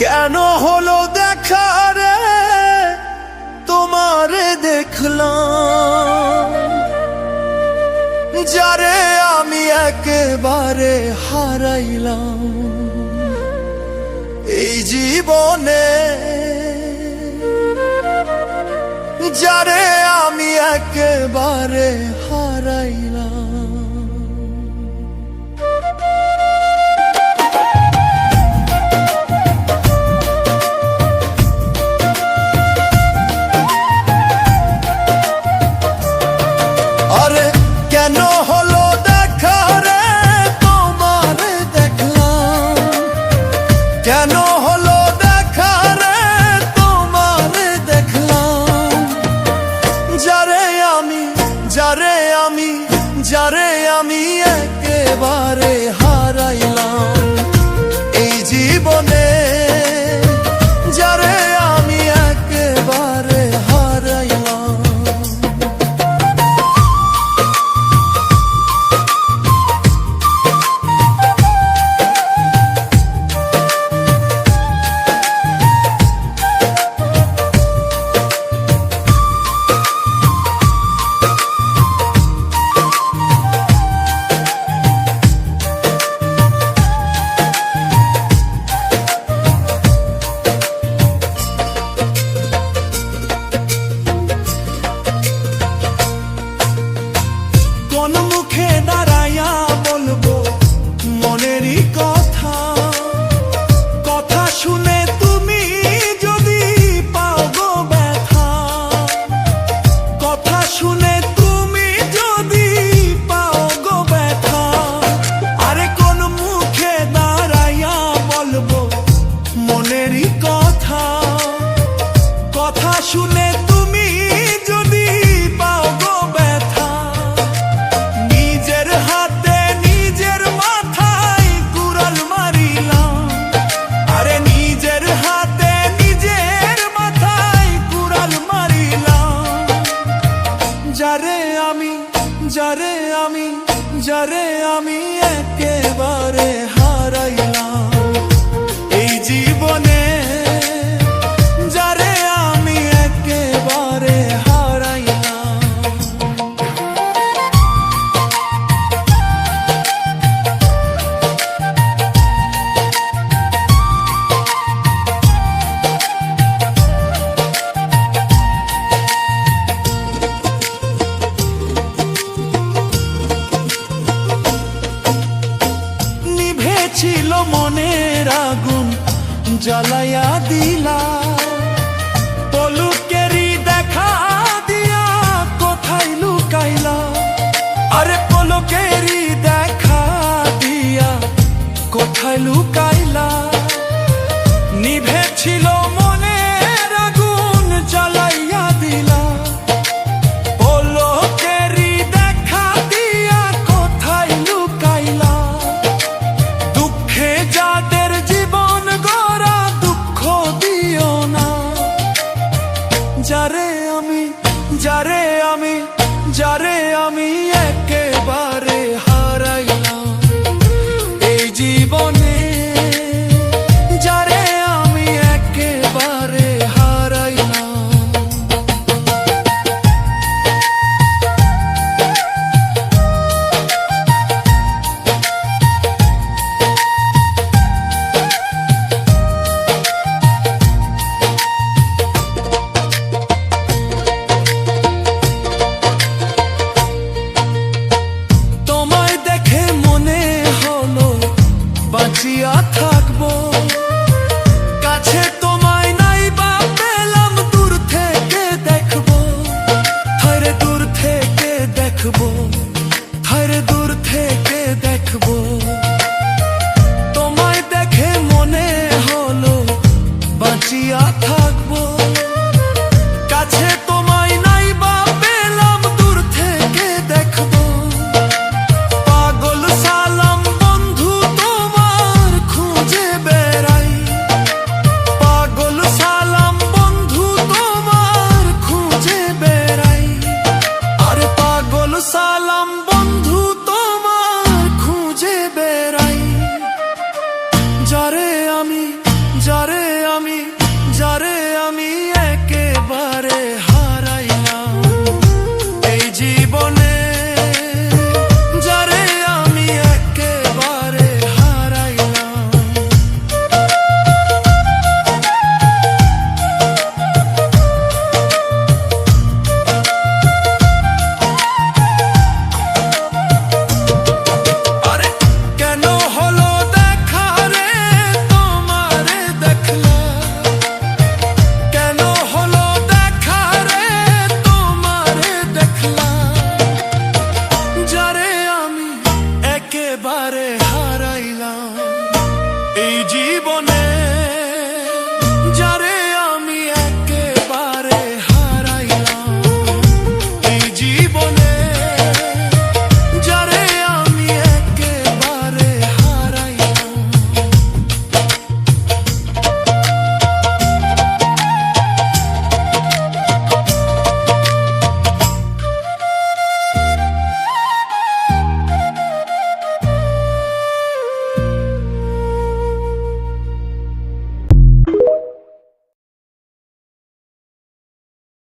কেন হলো দেখা রে তোমারে দেখলাম, যারে আমি একেবারে হারাইলাম এই জীবনে, যারে আমি একেবারে হারাইলাম। আরে কেন হলো দেখা রে তোমারে দেখলাম, কেন হলো দেখা রে তোমারে দেখলাম, যারে আমি একেবারে হারাইলাম এই জীবনে, যারে আমি একেবারে হারাইলাম। কোন মুখে দাঁড়াইয়া বলবো মনেরই কথা, কথা শুনে তুমি যদি পাও গো ব্যথা, কথা শুনে তুমি যদি পাও গো ব্যথা। আরে কোন মুখে দাঁড়াইয়া বলবো মনেরই কথা, কথা শুনে তুমি যদি পাও গো ব্যথা। নিজের হাতে নিজের মাথায় কুড়াল মারিলাম, আরে নিজের হাতে নিজের মাথায় কুড়াল মারিলাম, যারে আমি একেবারে হারাইলাম এই জীবনে, যারে আমি একেবারে হারাইলাম। ছিল মনের আগুন জ্বালাইয়া দিলা,